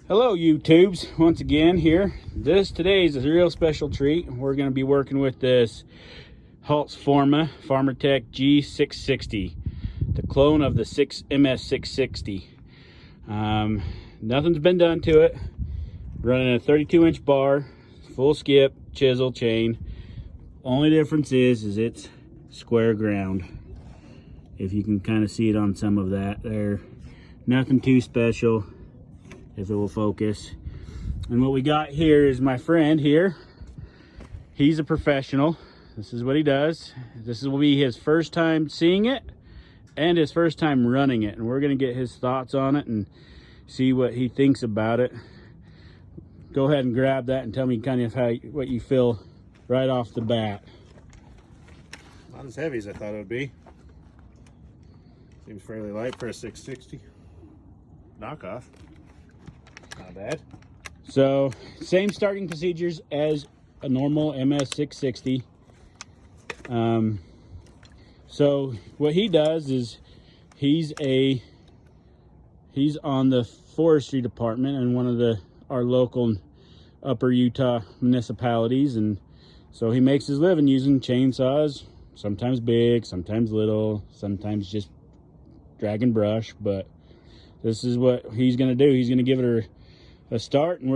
Hello YouTubes, once again here. Today's a real special treat. We're going to be working with this Halt's Farmertech G660, the clone of the MS660. Nothing's been done to it. Running a 32-inch bar, full skip, chisel chain. Only difference is it's square ground. If you can kind of see it on some of that there. Nothing too special. If it will focus. And what we got here is my friend here. He's a professional. This is what he does. This will be his first time seeing it and his first time running it. And we're gonna get his thoughts on it and see what he thinks about it. Go ahead and grab that and tell me kind of what you feel right off the bat. Not as heavy as I thought it would be. Seems fairly light for a 660 knockoff. Not bad. So, same starting procedures as a normal MS660. So what he does is he's on the forestry department in one of our local upper Utah municipalities, and so he makes his living using chainsaws, sometimes big, sometimes little, sometimes just dragging brush. But this is what he's gonna do. He's gonna give it a start, and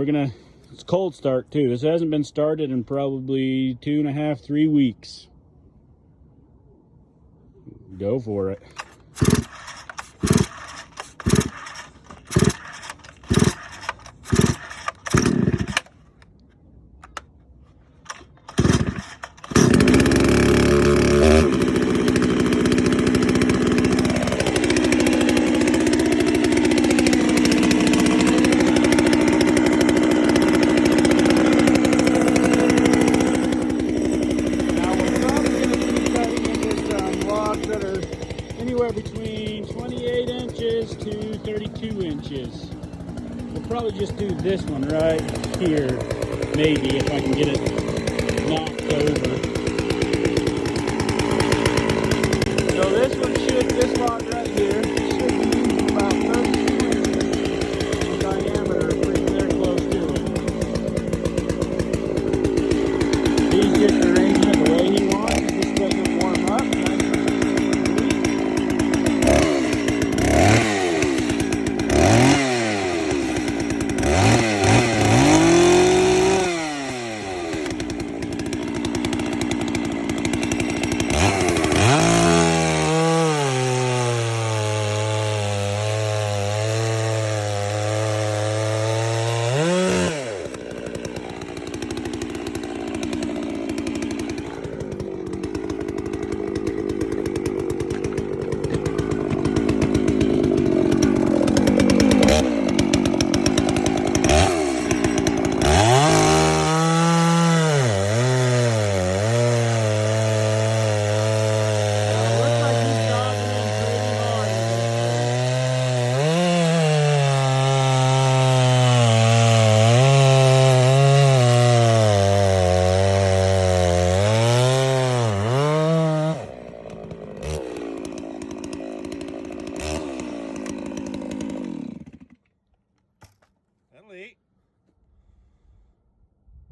it's cold start too. This hasn't been started in probably 2.5 to 3 weeks. Go for it. Anywhere between 28 inches to 32 inches. We'll probably just do this one right here, maybe, if I can get it knocked over. So this log right here should be about 32 inches in diameter, pretty there close to it. He's just arranging it the way he wants, just letting it warm up.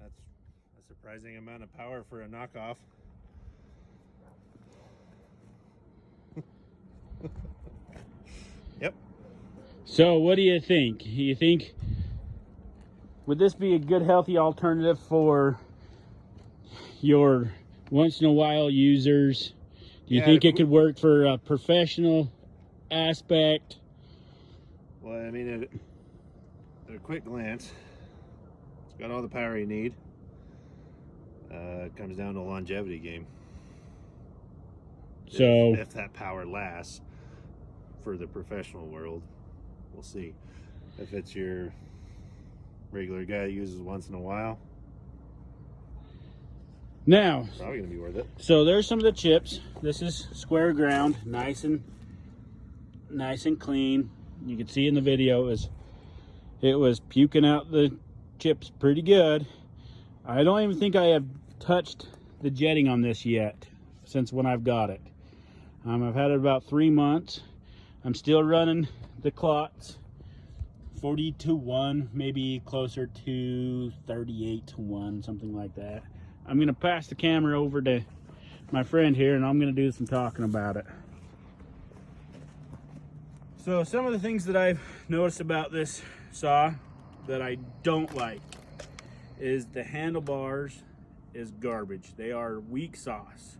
That's a surprising amount of power for a knockoff. Yep. So what do you think? Would this be a good healthy alternative for your once in a while users? Do you think it could work for a professional aspect? Well, I mean, at a quick glance, it's got all the power you need. It comes down to a longevity game. So if that power lasts for the professional world, we'll see. If it's your regular guy that uses once in a while, now probably gonna be worth it. So there's some of the chips. This is square ground, nice and clean. You can see in the video it was puking out the chips pretty good. I don't even think I have touched the jetting on this yet since when I've got it. I've had it about 3 months. I'm still running the clots 40-1, maybe closer to 38-1, something like that. I'm going to pass the camera over to my friend here, and I'm going to do some talking about it. So some of the things that I've noticed about this saw that I don't like is the handlebars is garbage. They are weak sauce.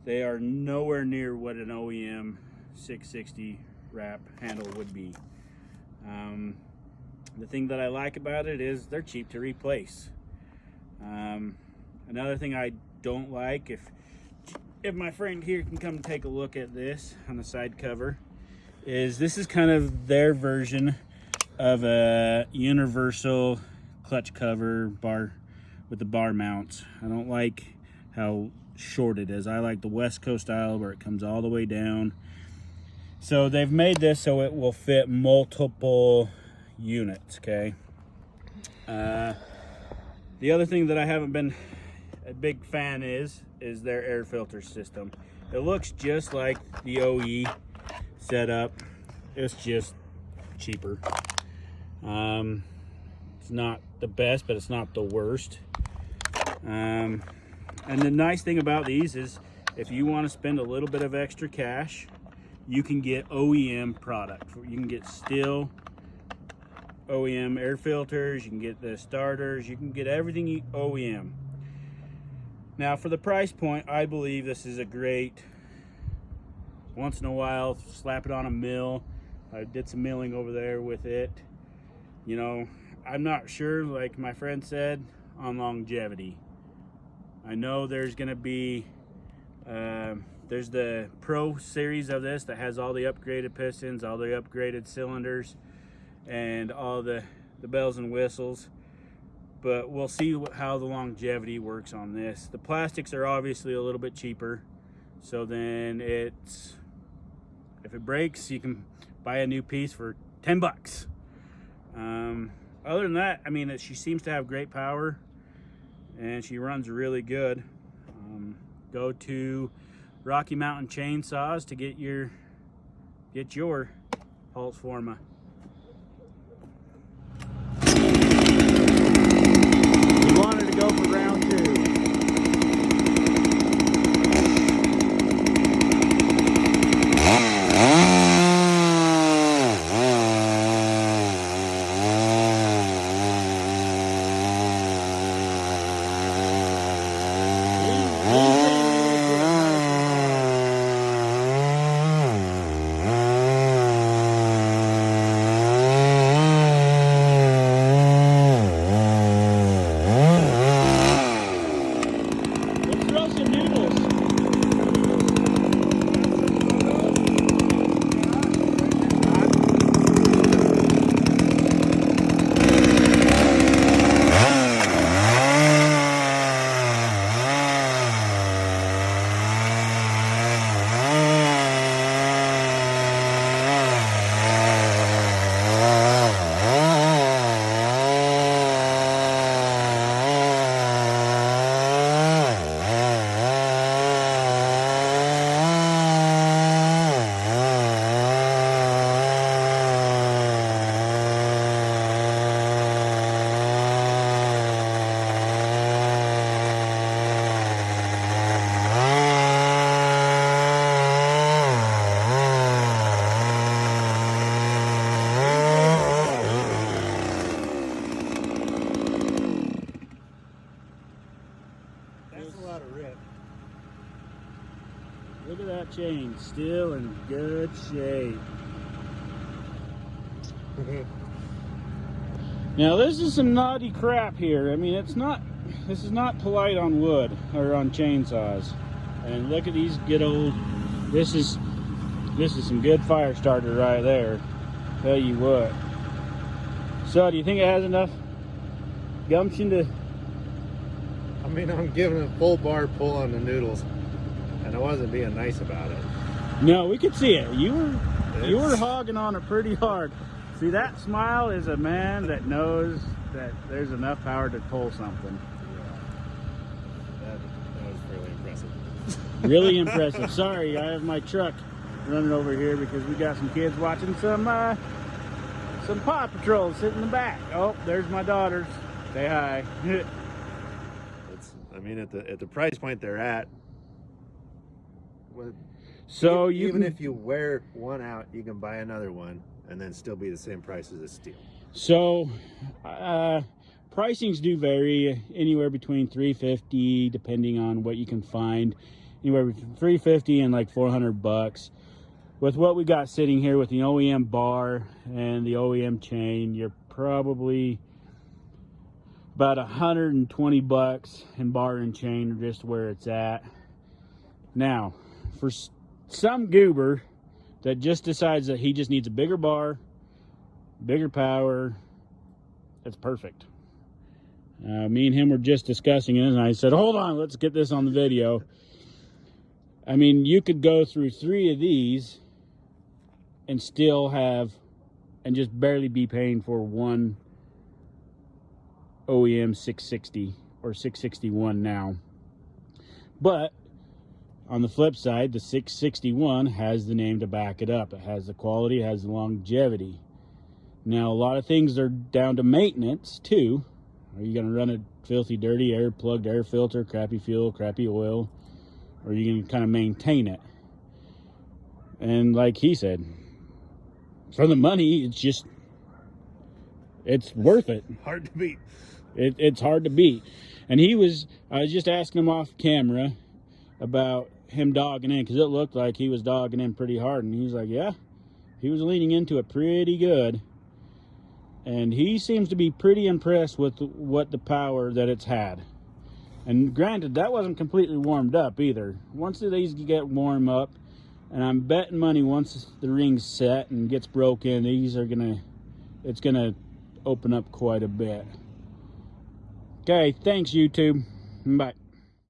They are nowhere near what an OEM 660 wrap handle would be. The thing that I like about it is they're cheap to replace. Another thing I don't like, if my friend here can come take a look at this on the side cover, is this is kind of their version of a universal clutch cover bar with the bar mounts. I don't like how short it is. I like the West Coast style where it comes all the way down. So they've made this so it will fit multiple units, okay? The other thing that I haven't been a big fan is their air filter system. It looks just like the OE setup. It's just cheaper. It's not the best, but it's not the worst. And the nice thing about these is if you want to spend a little bit of extra cash, you can get OEM product. You can get Stihl OEM air filters, you can get the starters, you can get everything OEM. Now for the price point, I believe this is a great, once in a while, slap it on a mill. I did some milling over there with it. You know, I'm not sure, like my friend said, on longevity. I know there's gonna be, there's the Pro series of this that has all the upgraded pistons, all the upgraded cylinders, and all the bells and whistles. But we'll see how the longevity works on this. The plastics are obviously a little bit cheaper, so then it's, if it breaks, you can buy a new piece for 10 bucks. Other than that, I mean, she seems to have great power and she runs really good. Go to Rocky Mountain Chainsaws to get your Pulse Forma. We wanted to go for round 2. Look at that chain, still in good shape. Now this is some naughty crap here. I mean, this is not polite on wood or on chainsaws. And look at these good old, this is some good fire starter right there. Tell you what. So do you think it has enough gumption to? I mean, I'm giving a full bar pull on the noodles, and I wasn't being nice about it. No, we could see it. You were hogging on it pretty hard. See, that smile is a man that knows that there's enough power to pull something. Yeah, that was really impressive. Really impressive. Sorry, I have my truck running over here because we got some kids watching some some Paw Patrol sitting in the back. Oh, there's my daughters. Say hi. I mean, at the price point they're at, So even if you wear one out, you can buy another one and then still be the same price as a steel. So pricings do vary, anywhere between $350, depending on what you can find, anywhere between $350 and like $400. With what we got sitting here with the OEM bar and the OEM chain, you're probably about $120 in bar and chain, just where it's at. Now, for some goober that just decides that he just needs a bigger bar, bigger power, that's perfect. Me and him were just discussing it, and I said, hold on, let's get this on the video. I mean, you could go through 3 of these and still have, and just barely be paying for one OEM 660 or 661 now. But on the flip side, the 661 has the name to back it up. It has the quality, it has the longevity. Now, a lot of things are down to maintenance too. Are you going to run it filthy dirty, air plugged air filter, crappy fuel, crappy oil? Or are you going to kind of maintain it? And like he said, for the money, it's worth it. Hard to beat. It's hard to beat. And I was just asking him off camera about him dogging in, because it looked like he was dogging in pretty hard. And he's like, yeah, he was leaning into it pretty good. And he seems to be pretty impressed with what the power that it's had. And granted, that wasn't completely warmed up either. Once these get warm up, and I'm betting money once the ring's set and gets broke in, it's gonna open up quite a bit. Okay, thanks YouTube. Bye.